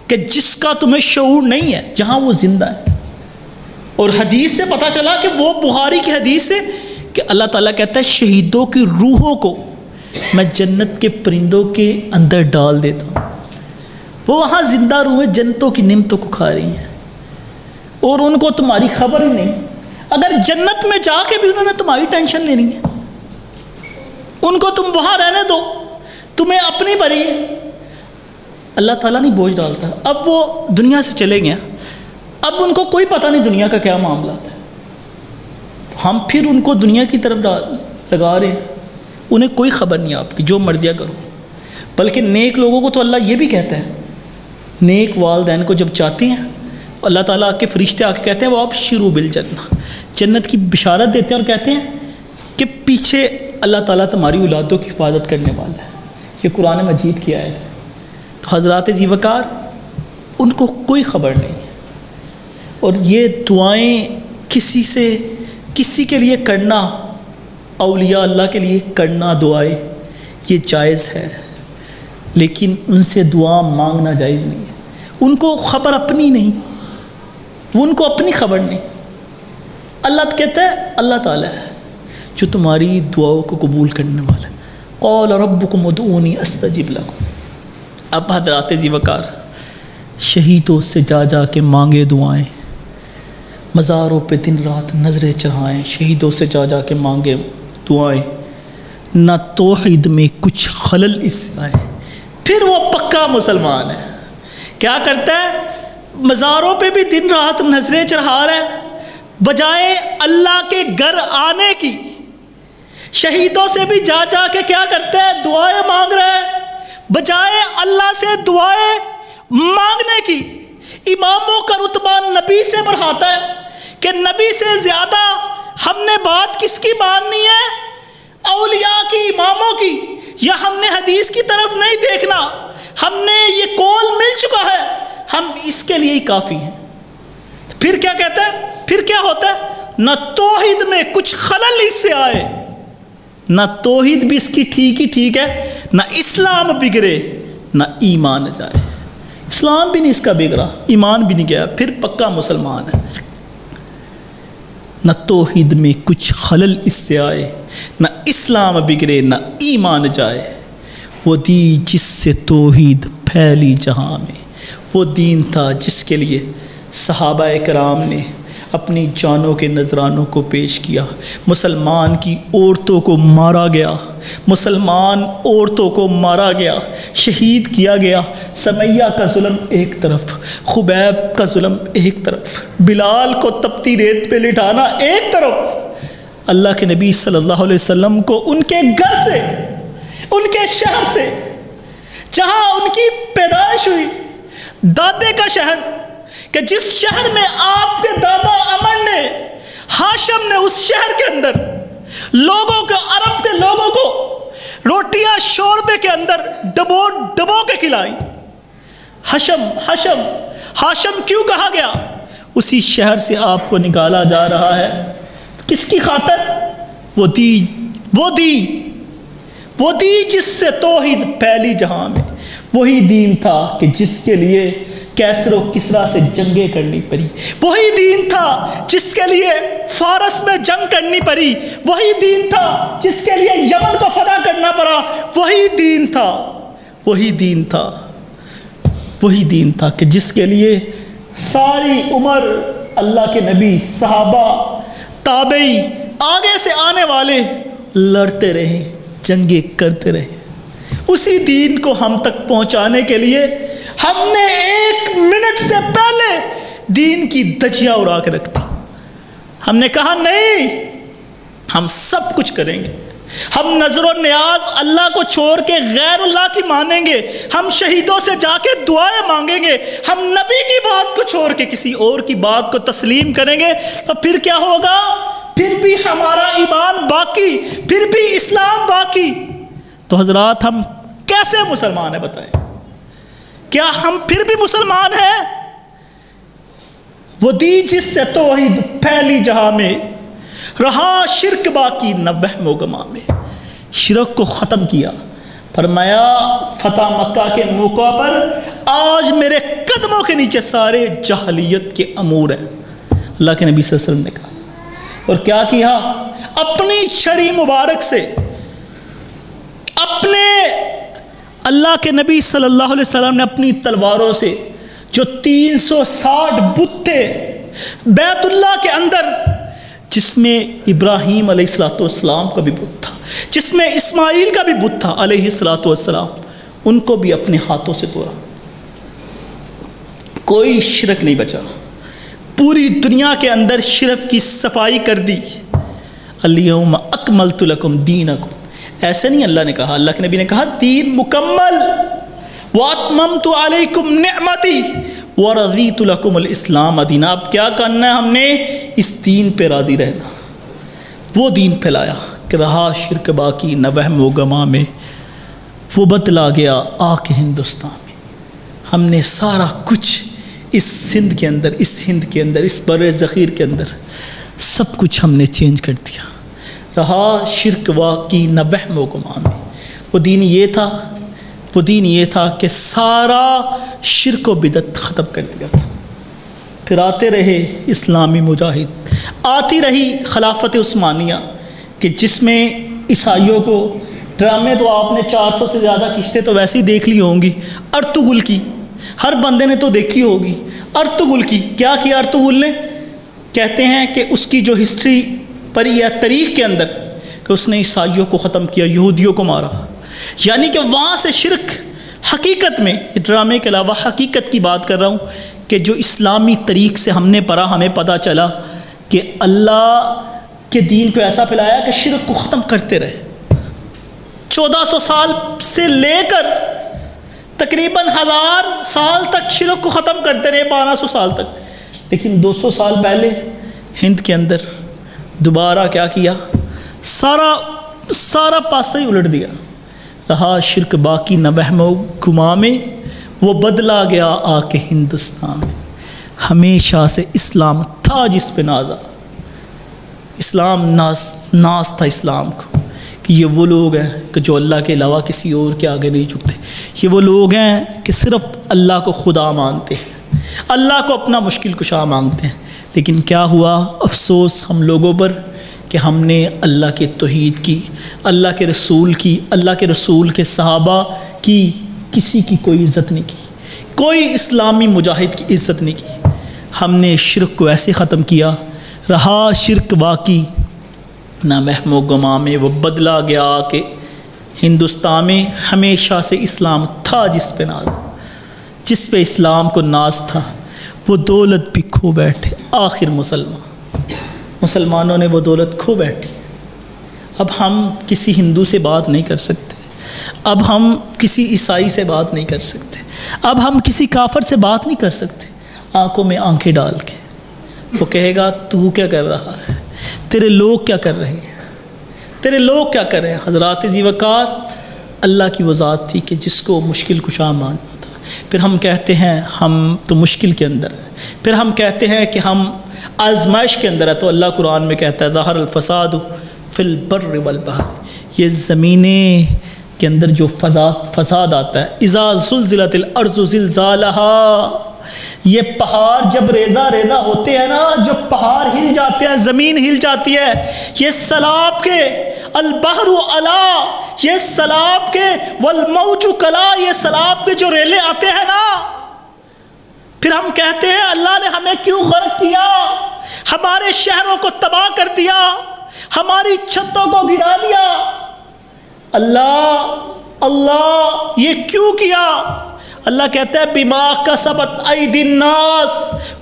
کہ جس کا تمہیں شعور نہیں ہے، جہاں وہ زندہ ہے۔ اور حدیث سے پتہ چلا کہ وہ بخاری کی حدیث سے کہ اللہ تعالیٰ کہتا ہے شہیدوں کی روحوں کو میں جنت کے پرندوں کے اندر ڈال دیتا ہوں، وہ وہاں زندہ روحیں جنتوں کی نعمتوں کو کھا رہی ہیں اور ان کو تمہاری خبر ہی نہیں۔ اگر جنت میں جا کے بھی انہوں نے تمہاری ٹینشن لینی ہے، ان کو تم وہاں رہنے دو، تمہیں اپنی بری ہے، اللہ تعالیٰ نہیں بوجھ ڈالتا۔ اب وہ دنیا سے چلے گئے، اب ان کو کوئی پتہ نہیں دنیا کا کیا معاملات ہے، ہم پھر ان کو دنیا کی طرف لگا رہے ہیں، انہیں کوئی خبر نہیں آپ کی، جو مرضیاں کرو۔ بلکہ نیک لوگوں کو تو اللہ یہ بھی کہتا ہے، نیک والدین کو جب چاہتے ہیں اللہ تعالیٰ کے فرشتے آ کے کہتے ہیں وہ اب شروع بالجنہ، جنت کی بشارت دیتے ہیں اور کہتے ہیں کہ پیچھے اللہ تعالیٰ تمہاری اولادوں کی حفاظت کرنے والا ہے۔ یہ قرآن مجید کی آیت ہے۔ تو حضرات ذی وقار ان کو کوئی خبر نہیں ہے، اور یہ دعائیں کسی کے لیے کرنا، اولیاء اللہ کے لیے کرنا دعائیں یہ جائز ہے، لیکن ان سے دعا مانگنا جائز نہیں ہے۔ ان کو خبر اپنی نہیں، ان کو اپنی خبر نہیں۔ اللہ کہتا ہے اللہ تعالیٰ ہے جو تمہاری دعاؤں کو قبول کرنے والا ہے۔ قال ربکم ادعونی استجب لکم، اب حضرات ذی وقار شہیدوں سے جا جا کے مانگے دعائیں، مزاروں پہ دن رات نظریں چڑھائیں، شہیدوں سے جا جا کے مانگے دعائیں، نہ توحید میں کچھ خلل اس سے آئے، پھر وہ پکا مسلمان ہے۔ کیا کرتا ہے؟ مزاروں پہ بھی دن رات نظریں چڑھا رہا ہے، بجائے اللہ کے گھر آنے کی شہیدوں سے بھی جا جا کے کیا کرتا ہے؟ دعائیں مانگ رہا ہے، بجائے اللہ سے دعائیں مانگنے کی۔ اماموں کا رتبہ نبی سے بڑھاتا ہے کہ نبی سے زیادہ ہم نے بات کس کی ماننی ہے؟ اولیاء کی، اماموں کی۔ یا ہم نے حدیث کی طرف نہیں دیکھنا، ہم نے یہ قول مل چکا ہے، ہم اس کے لیے ہی کافی ہیں۔ پھر کیا کہتا ہے؟ پھر کیا ہوتا ہے؟ نہ توحید میں کچھ خلل اس سے آئے، نہ توحید بھی اس کی ٹھیک ہی ٹھیک ہے، نہ اسلام بگڑے نہ ایمان جائے۔ اسلام بھی نہیں اس کا بگڑا، ایمان بھی نہیں گیا، پھر پکا مسلمان ہے۔ نہ توحید میں کچھ خلل اس سے آئے، نہ اسلام بگڑے نہ ایمان جائے، وہ دین جس سے توحید پھیلی جہاں میں، وہ دین تھا جس کے لیے صحابہ کرام نے اپنی جانوں کے نذرانوں کو پیش کیا۔ مسلمان کی عورتوں کو مارا گیا، مسلمان عورتوں کو مارا گیا، شہید کیا گیا۔ سمیہ کا ظلم ایک طرف، خبیب کا ظلم ایک طرف، بلال کو تپتی ریت پہ لٹانا ایک طرف، اللہ کے نبی صلی اللہ علیہ وسلم کو ان کے گھر سے، ان کے شہر سے، جہاں ان کی پیدائش ہوئی، دادے کا شہر، کہ جس شہر میں آپ کے دادا عمر نے، ہاشم نے اس شہر کے اندر لوگوں کو، عرب کے لوگوں کو روٹیاں شوربے کے اندر ڈبو ڈبو کے کھلائی۔ ہاشم کیوں کہا گیا؟ اسی شہر سے آپ کو نکالا جا رہا ہے، کس کی خاطر؟ وہ دین جس سے توحید پھیلی جہاں میں، وہی دین تھا کہ جس کے لیے کیسر و کسرا سے جنگیں کرنی پڑی، وہی دین تھا جس کے لیے فارس میں جنگ کرنی پڑی، وہی دین تھا جس کے لیے یمن کو فتح کرنا پڑا، وہی دین تھا کہ جس کے لیے ساری عمر اللہ کے نبی، صحابہ، تابعی، آگے سے آنے والے لڑتے رہے، جنگیں کرتے رہے۔ اسی دین کو ہم تک پہنچانے کے لیے ہم نے 1 منٹ سے پہلے دین کی دھجیاں اڑا کے رکھ دی۔ ہم نے کہا نہیں، ہم سب کچھ کریں گے، ہم نظر و نیاز اللہ کو چھوڑ کے غیر اللہ کی مانیں گے، ہم شہیدوں سے جا کے دعائیں مانگیں گے، ہم نبی کی بات کو چھوڑ کے کسی اور کی بات کو تسلیم کریں گے، تو پھر کیا ہوگا؟ پھر بھی ہمارا ایمان باقی، پھر بھی اسلام باقی۔ تو حضرات ہم کیسے مسلمان ہیں بتائیں؟ کیا ہم پھر بھی مسلمان ہیں؟ وہ دین جس سے توحید پھیلی جہاں میں، رہا شرک باقی نہ وہم و گما میں۔ شرک کو ختم کیا، فرمایا فتح مکہ کے موقع پر آج میرے قدموں کے نیچے سارے جاہلیت کے امور ہیں، اللہ کے نبی صلی اللہ علیہ وسلم نے کہا۔ اور کیا کیا؟ اپنی چھری مبارک سے، اپنے اللہ کے نبی صلی اللہ علیہ وسلم نے اپنی تلواروں سے، جو 360 بت تھے بیت اللہ کے اندر، جس میں ابراہیم علیہ السلام کا بھی بت تھا، جس میں اسماعیل کا بھی بت تھا علیہ السلام، ان کو بھی اپنے ہاتھوں سے توڑا۔ کوئی شرک نہیں بچا، پوری دنیا کے اندر شرک کی صفائی کر دی۔ الیوم اکملت لکم دینکم، ایسے نہیں اللہ نے کہا، اللہ کے نبی نے کہا دین مکمل، واتممت علیکم نعمتی ورضیت لکم الاسلام دینا۔ اب کیا کرنا ہے؟ ہم نے اس دین پہ راضی رہنا۔ وہ دین پھیلایا کہ رہا شرک باقی نہ وہم و گما میں، وہ بدلا گیا آ کے ہندوستان میں۔ ہم نے سارا کچھ اس سندھ کے اندر، اس ہند کے اندر، اس بر ذخیر کے اندر سب کچھ ہم نے چینج کر دیا۔ رہا شرک واقعی نہ وہم و گما میں۔ وہ دین یہ تھا کہ سارا شرک و بدعت ختم کر دیا تھا۔ پھر آتے رہے اسلامی مجاہد، آتی رہی خلافت عثمانیہ کہ جس میں عیسائیوں کو ڈرامے تو آپ نے 400 سے زیادہ قسطیں تو ویسے ہی دیکھ لی ہوں گی. ارطغرل کی ہر بندے نے تو دیکھی ہوگی. ارطغرل کی کیا کیا ارطغرل نے؟ کہتے ہیں کہ اس کی جو ہسٹری پڑھی ہے تاریخ کے اندر کہ اس نے عیسائیوں کو ختم کیا، یہودیوں کو مارا. یعنی کہ وہاں سے شرک حقیقت میں، ڈرامے کے علاوہ حقیقت کی بات کر رہا ہوں، کہ جو اسلامی طریق سے ہم نے پڑھا ہمیں پتہ چلا کہ اللہ کے دین کو ایسا پھیلایا کہ شرک کو ختم کرتے رہے. 1400 سال سے لے کر تقریباً 1000 سال تک شرک کو ختم کرتے رہے، 1200 سال تک. لیکن 200 سال پہلے ہند کے اندر دوبارہ کیا کیا؟ سارا پاسہ ہی الٹ دیا. رہا شرک باقی نہ وہم و گما میں، وہ بدلا گیا آ کے ہندوستان میں. ہمیشہ سے اسلام تھا جس پہ نازا، اسلام ناز تھا اسلام کو، کہ یہ وہ لوگ ہیں کہ جو اللہ کے علاوہ کسی اور کے آگے نہیں جھکتے. یہ وہ لوگ ہیں کہ صرف اللہ کو خدا مانتے ہیں، اللہ کو اپنا مشکل کشا مانگتے ہیں. لیکن کیا ہوا؟ افسوس ہم لوگوں پر کہ ہم نے اللہ کے توحید کی، اللہ کے رسول کی، اللہ کے رسول کے صحابہ کی کسی کی کوئی عزت نہیں کی، کوئی اسلامی مجاہد کی عزت نہیں کی. ہم نے شرک کو ایسے ختم کیا. رہا شرک باقی نہ وہم و گما میں، وہ بدلا گیا کہ ہندوستان میں. ہمیشہ سے اسلام تھا جس پہ ناز، جس پہ اسلام کو ناز تھا، وہ دولت بھی کھو بیٹھے آخر مسلمانوں نے وہ دولت کھو بیٹھی. اب ہم کسی ہندو سے بات نہیں کر سکتے، اب ہم کسی عیسائی سے بات نہیں کر سکتے، اب ہم کسی کافر سے بات نہیں کر سکتے. آنکھوں میں آنکھیں ڈال کے وہ کہے گا تو کیا کر رہا ہے، تیرے لوگ کیا کر رہے ہیں، تیرے لوگ کیا کر رہے ہیں. حضرات ذی وقار اللہ کی وہ ذات تھی کہ جس کو مشکل کشا ماننا تھا. پھر ہم کہتے ہیں ہم تو مشکل کے اندر ہیں، پھر ہم کہتے ہیں کہ ہم آزمائش کے اندر ہے. تو اللہ قرآن میں کہتا ہے ظہر الفساد فی البر والبحر، یہ زمینیں کے اندر جو فساد آتا ہے. اذا زلزلت الارض زلزالها، یہ پہاڑ جب ریزہ ہوتے ہیں نا، جو پہاڑ ہل جاتے ہیں، زمین ہل جاتی ہے. یہ سیلاب کے البحر علا، یہ سیلاب کے والموج کلا، یہ سیلاب کے جو ریلے آتے ہیں نا. پھر ہم کہتے ہیں اللہ نے ہمیں کیوں غرق کیا، ہمارے شہروں کو تباہ کر دیا، ہماری چھتوں کو گرا دیا. اللہ یہ کیوں کیا؟ اللہ کہتا ہے بما کسبت ایدی الناس.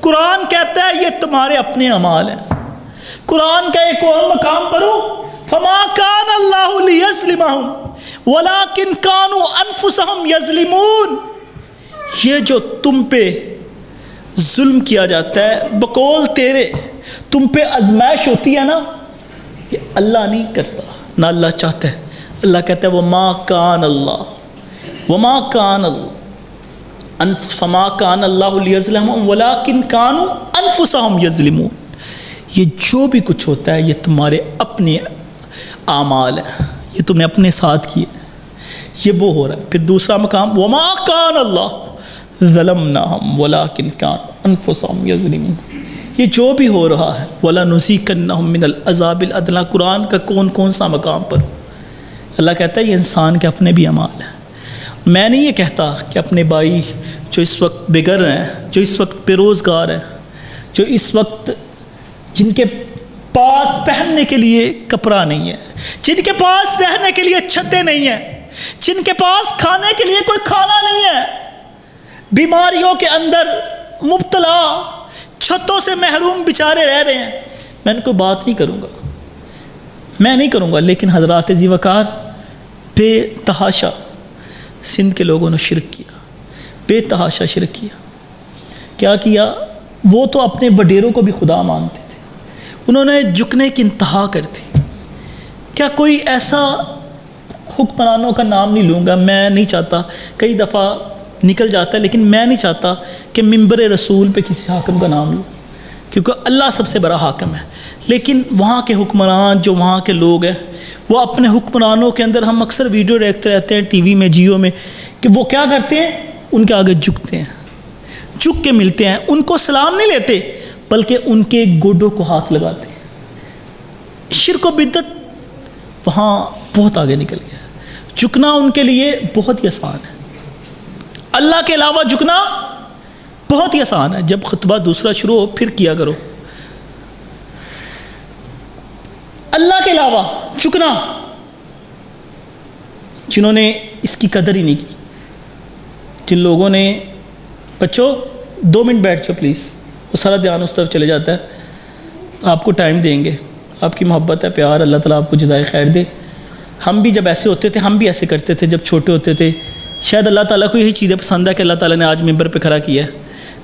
قرآن کہتا ہے یہ تمہارے اپنے اعمال ہیں. قرآن کا ایک اور مقام پڑھو، فما کان اللہ لیظلمہم ولکن کانوا انفسہم یظلمون. یہ جو تم پہ ظلم کیا جاتا ہے بقول تیرے، تم پہ آزمائش ہوتی ہے نا، یہ اللہ نہیں کرتا، نہ اللہ چاہتا ہے. اللہ کہتا ہے وما کان فما کان اللہ لیظلمہم ولکن کانوا انفسہم یظلمون. یہ جو بھی کچھ ہوتا ہے یہ تمہارے اپنے اعمال ہیں، یہ تم نے اپنے ساتھ کیے، یہ وہ ہو رہا ہے. پھر دوسرا مقام وما کان اللہ ظلمناہم ولکن کانوا انفسہم یظلمون. یہ جو بھی ہو رہا ہے وَلَنُذِيقَنَّهُم مِّنَ الْعَذَابِ الْأَدْنَىٰ. قرآن کا کون سا مقام پر اللہ کہتا ہے یہ انسان کے اپنے بھی اعمال ہیں. میں نہیں یہ کہتا کہ اپنے بھائی جو اس وقت بغیر ہیں، جو اس وقت بے روزگار ہیں، جو اس وقت جن کے پاس پہننے کے لیے کپڑا نہیں ہے، جن کے پاس رہنے کے لیے چھتیں نہیں ہیں، جن کے پاس کھانے کے لیے کوئی کھانا نہیں ہے، بیماریوں کے اندر مبتلا، چھتوں سے محروم بیچارے رہ رہے ہیں، میں ان کو بات نہیں کروں گا، میں نہیں کروں گا. لیکن حضرات ذی وقار بے تحاشا سندھ کے لوگوں نے شرک کیا، بے تحاشا شرک کیا. کیا کیا؟ وہ تو اپنے وڈیروں کو بھی خدا مانتے تھے، انہوں نے جھکنے کی انتہا کر دی. کیا کوئی ایسا حکمرانوں کا نام نہیں لوں گا، میں نہیں چاہتا، کئی دفعہ نکل جاتا ہے لیکن میں نہیں چاہتا کہ منبر رسول پہ کسی حاکم کا نام لوں، کیونکہ اللہ سب سے بڑا حاکم ہے. لیکن وہاں کے حکمران، جو وہاں کے لوگ ہیں، وہ اپنے حکمرانوں کے اندر، ہم اکثر ویڈیو دیکھتے رہتے ہیں ٹی وی میں، جیو میں، کہ وہ کیا کرتے ہیں، ان کے آگے جھکتے ہیں، جھک کے ملتے ہیں، ان کو سلام نہیں لیتے بلکہ ان کے گوڈوں کو ہاتھ لگاتے ہیں. شرک و بدعت وہاں بہت آگے نکل گیا. جھکنا ان کے لیے بہت ہی آسان ہے، اللہ کے علاوہ جھکنا بہت ہی آسان ہے۔ جب خطبہ دوسرا شروع ہو پھر کیا کرو، اللہ کے علاوہ جھکنا، جنہوں نے اس کی قدر ہی نہیں کی، جن لوگوں نے، بچوں 2 منٹ بیٹھ جاؤ پلیز، وہ سارا دھیان اس طرف چلے جاتا ہے، آپ کو ٹائم دیں گے، آپ کی محبت ہے، پیار، اللہ تعالیٰ آپ کو جزائے خیر دے۔ ہم بھی جب ایسے ہوتے تھے، ہم بھی ایسے کرتے تھے جب چھوٹے ہوتے تھے، شاید اللہ تعالیٰ کو یہی چیزیں پسند ہے کہ اللہ تعالیٰ نے آج ممبر پہ کھڑا کیا ہے،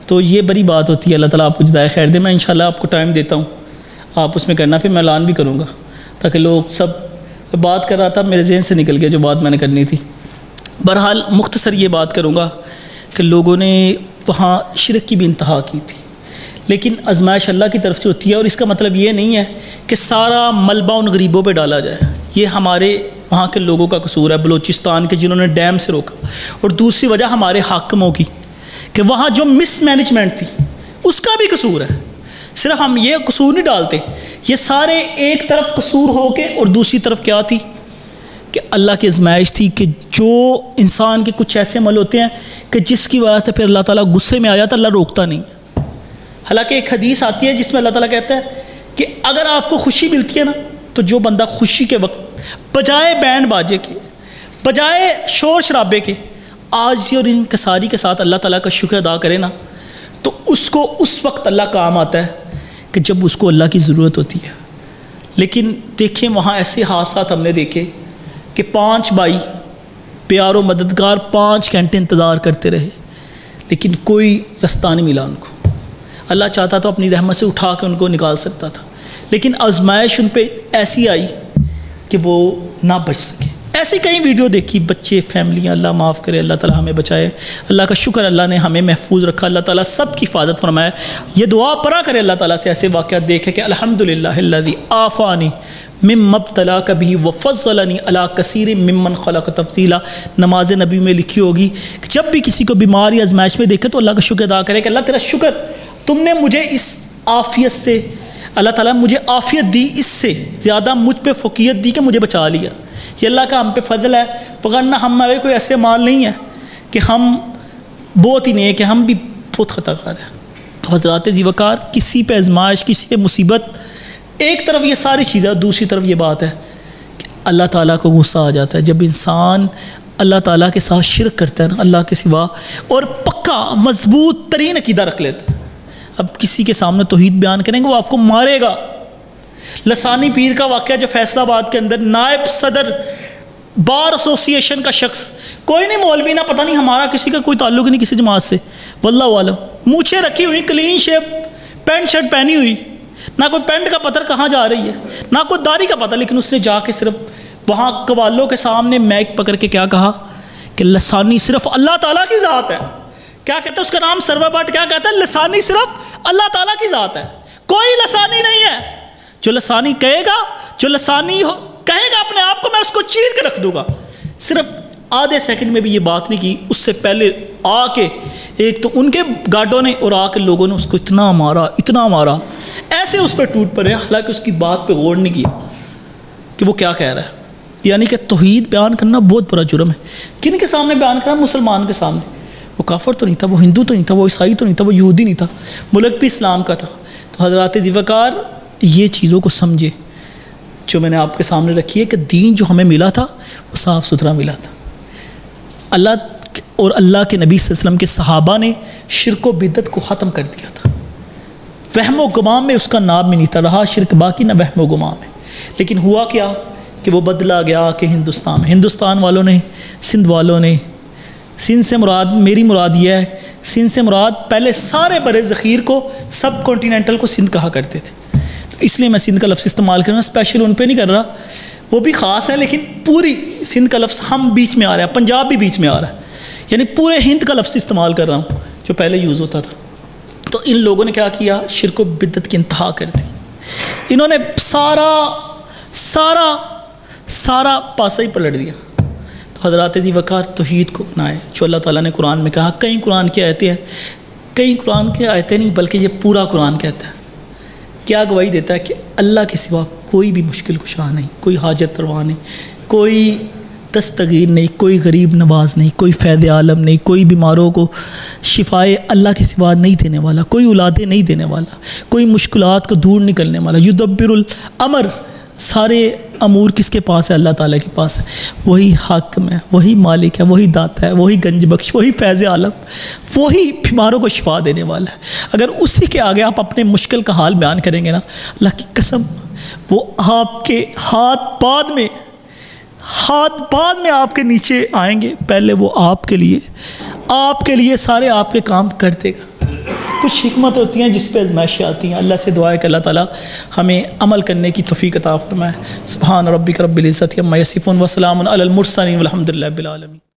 تو یہ بڑی بات ہوتی ہے۔ اللہ تعالیٰ آپ کو جزائے خیر دے۔ میں انشاءاللہ آپ کو ٹائم دیتا ہوں، آپ اس میں کرنا، پھر میں اعلان بھی کروں گا تاکہ لوگ سب، بات کر رہا تھا میرے ذہن سے نکل گیا جو بات میں نے کرنی تھی۔ بہرحال مختصر یہ بات کروں گا کہ لوگوں نے وہاں شرک کی بھی انتہا کی تھی، لیکن آزمائش اللہ کی طرف سے ہوتی ہے، اور اس کا مطلب یہ نہیں ہے کہ سارا ملبہ ان غریبوں پہ ڈالا جائے۔ یہ ہمارے وہاں کے لوگوں کا قصور ہے، بلوچستان کے، جنہوں نے ڈیم سے روکا، اور دوسری وجہ ہمارے حاکموں کی کہ وہاں جو مس مینجمنٹ تھی اس کا بھی قصور ہے۔ صرف ہم یہ قصور نہیں ڈالتے، یہ سارے ایک طرف قصور ہو کے اور دوسری طرف کیا تھی کہ اللہ کی آزمائش تھی، کہ جو انسان کے کچھ ایسے عمل ہوتے ہیں کہ جس کی وجہ سے پھر اللہ تعالیٰ غصے میں آ جاتا ہے، اللہ روکتا نہیں۔ حالانکہ ایک حدیث آتی ہے جس میں اللہ تعالیٰ کہتا ہے کہ اگر آپ کو خوشی ملتی ہے نا، تو جو بندہ خوشی کے وقت بجائے بینڈ باجے کے، بجائے شور شرابے کے، عاجزی اور انکساری کے ساتھ اللہ تعالیٰ کا شکر ادا کرے نا، تو اس کو اس وقت اللہ کام آتا ہے کہ جب اس کو اللہ کی ضرورت ہوتی ہے۔ لیکن دیکھیں وہاں ایسے حادثات ہم نے دیکھے کہ 5 بھائی پیار و مددگار 5 گھنٹے انتظار کرتے رہے، لیکن کوئی رستہ نہیں ملا ان کو۔ اللہ چاہتا تو اپنی رحمت سے اٹھا کے ان کو نکال سکتا تھا، لیکن آزمائش ان پہ ایسی آئی کہ وہ نہ بچ سکے۔ ایسی کئی ویڈیو دیکھی، بچے، فیملیاں، اللہ معاف کرے، اللہ تعالیٰ ہمیں بچائے۔ اللہ کا شکر، اللہ نے ہمیں محفوظ رکھا، اللہ تعالیٰ سب کی حفاظت فرمائے۔ یہ دعا پڑھا کرے اللہ تعالیٰ سے ایسے واقعات دیکھے کہ الحمدللہ الذی عافانی مما ابتلاک بہ وفضلنی علی کثیر ممن خلق تفضیلا۔ نماز نبی میں لکھی ہوگی کہ جب بھی کسی کو بیماری آزمائش میں دیکھے تو اللہ کا شکر ادا کرے کہ اللہ تیرا شکر، تم نے مجھے اس عافیت سے، اللہ تعالیٰ مجھے عافیت دی، اس سے زیادہ مجھ پہ فوقیت دی کہ مجھے بچا لیا۔ یہ اللہ کا ہم پہ فضل ہے، وگرنہ ہمارے کوئی ایسے مال نہیں ہے کہ ہم بہت ہی نہیں ہے کہ ہم بھی بہت خطا کار ہیں۔ تو حضرات ذی وقار، کسی پہ آزمائش، کسی پہ مصیبت، ایک طرف یہ ساری چیزیں، دوسری طرف یہ بات ہے کہ اللہ تعالیٰ کو غصہ آ جاتا ہے جب انسان اللہ تعالیٰ کے ساتھ شرک کرتا ہے نا، اللہ کے سوا، اور پکا مضبوط ترین عقیدہ رکھ لیتا ہے۔ اب کسی کے سامنے توحید بیان کریں گے وہ آپ کو مارے گا۔ لسانی پیر کا واقعہ جو فیصل آباد کے اندر، نائب صدر بار ایسوسی ایشن کا شخص، کوئی نہیں مولوی، نہ پتہ نہیں ہمارا کسی کا کوئی تعلق نہیں کسی جماعت سے، واللہ عالم، مونچھیں رکھی ہوئی، کلین شیپ پینٹ شرٹ پہنی ہوئی، نہ کوئی پینٹ کا پتر کہاں جا رہی ہے، نہ کوئی داڑھی کا پتہ، لیکن اس نے جا کے صرف وہاں قوالوں کے سامنے میک پکڑ کے کیا کہا کہ لسانی صرف اللہ تعالیٰ کی ذات ہے۔ کیا کہتا ہے اس کا نام؟ سرور بٹ کیا کہتا ہے؟ لسانی صرف اللہ تعالیٰ کی ذات ہے، کوئی لسانی نہیں ہے۔ جو لسانی کہے گا، جو لسانی کہے گا اپنے آپ کو، میں اس کو چیر کے رکھ دوں گا۔ صرف آدھے سیکنڈ میں بھی یہ بات نہیں کی، اس سے پہلے آ کے ایک تو ان کے گارڈوں نے اور آ کے لوگوں نے اس کو اتنا مارا، ایسے اس پہ ٹوٹ پڑے، حالانکہ اس کی بات پہ غور نہیں کیا کہ وہ کیا کہہ رہا ہے۔ یعنی کہ توحید بیان کرنا بہت بڑا جرم ہے۔ کن کے سامنے بیان کرنا؟ مسلمان کے سامنے۔ وہ کافر تو نہیں تھا، وہ ہندو تو نہیں تھا، وہ عیسائی تو نہیں تھا، وہ یہودی نہیں تھا، ملک بھی اسلام کا تھا۔ تو حضرات ذی وقار، یہ چیزوں کو سمجھے جو میں نے آپ کے سامنے رکھی ہے کہ دین جو ہمیں ملا تھا وہ صاف ستھرا ملا تھا۔ اللہ اور اللہ کے نبی صلی اللہ علیہ وسلم کے صحابہ نے شرک و بدعت کو ختم کر دیا تھا۔ وہم و گمان میں اس کا نام بھی نہیں تھا، رہا شرک باقی نہ وہم و گمان میں۔ لیکن ہوا کیا کہ وہ بدلا گیا کہ ہندوستان والوں نے، سندھ والوں نے، سندھ سے مراد، میری مراد یہ ہے، سندھ سے مراد پہلے سارے برِ ذخیر کو، سب کانٹیننٹل کو سندھ کہا کرتے تھے، تو اس لیے میں سندھ کا لفظ استعمال کر رہا ہوں، اسپیشل ان پہ نہیں کر رہا، وہ بھی خاص ہے، لیکن پوری سندھ کا لفظ ہم بیچ میں آ رہا ہے، پنجاب بھی بیچ میں آ رہا ہے، یعنی پورے ہند کا لفظ استعمال کر رہا ہوں جو پہلے یوز ہوتا تھا۔ تو ان لوگوں نے کیا کیا؟ شرک و بدعت کی انتہا کر دی۔ انہوں نے سارا پاسا ہی پلٹ دیا۔ تو حضرات ذی وقار، توحید کو اپنائیں جو اللہ تعالیٰ نے قرآن میں کہا۔ کئی قرآن کی آیتیں ہیں، کئی قرآن کی آیتیں نہیں بلکہ یہ پورا قرآن کہتا ہے، کیا گواہی دیتا ہے کہ اللہ کے سوا کوئی بھی مشکل کشا نہیں، کوئی حاجت روا نہیں، کوئی دستگیر نہیں، کوئی غریب نواز نہیں، کوئی فیض عالم نہیں، کوئی بیماروں کو شفائے اللہ کے سوا نہیں دینے والا، کوئی اولادیں نہیں دینے والا، کوئی مشکلات کو دور نکلنے والا۔ یدبر الامر، سارے امور کس کے پاس ہے؟ اللہ تعالیٰ کے پاس ہے۔ وہی حاکم ہے، وہی مالک ہے، وہی داتا ہے، وہی گنج بخش، وہی فیض عالم، وہی بیماروں کو شفا دینے والا ہے۔ اگر اسی کے آگے آپ اپنے مشکل کا حال بیان کریں گے نا، اللہ کی قسم وہ آپ کے ہاتھ بعد میں آپ کے نیچے آئیں گے، پہلے وہ آپ کے لیے سارے آپ کے کام کر دے گا۔ کچھ حکمت ہوتی ہیں جس پہ آزمائشیں آتی ہیں۔ اللہ سے دعا ہے کہ اللہ تعالیٰ ہمیں عمل کرنے کی توفیق عطا فرمائے۔ سبحان ربک رب العزت عما یصفون وسلام علی المرسلین والحمد للہ رب العالمین۔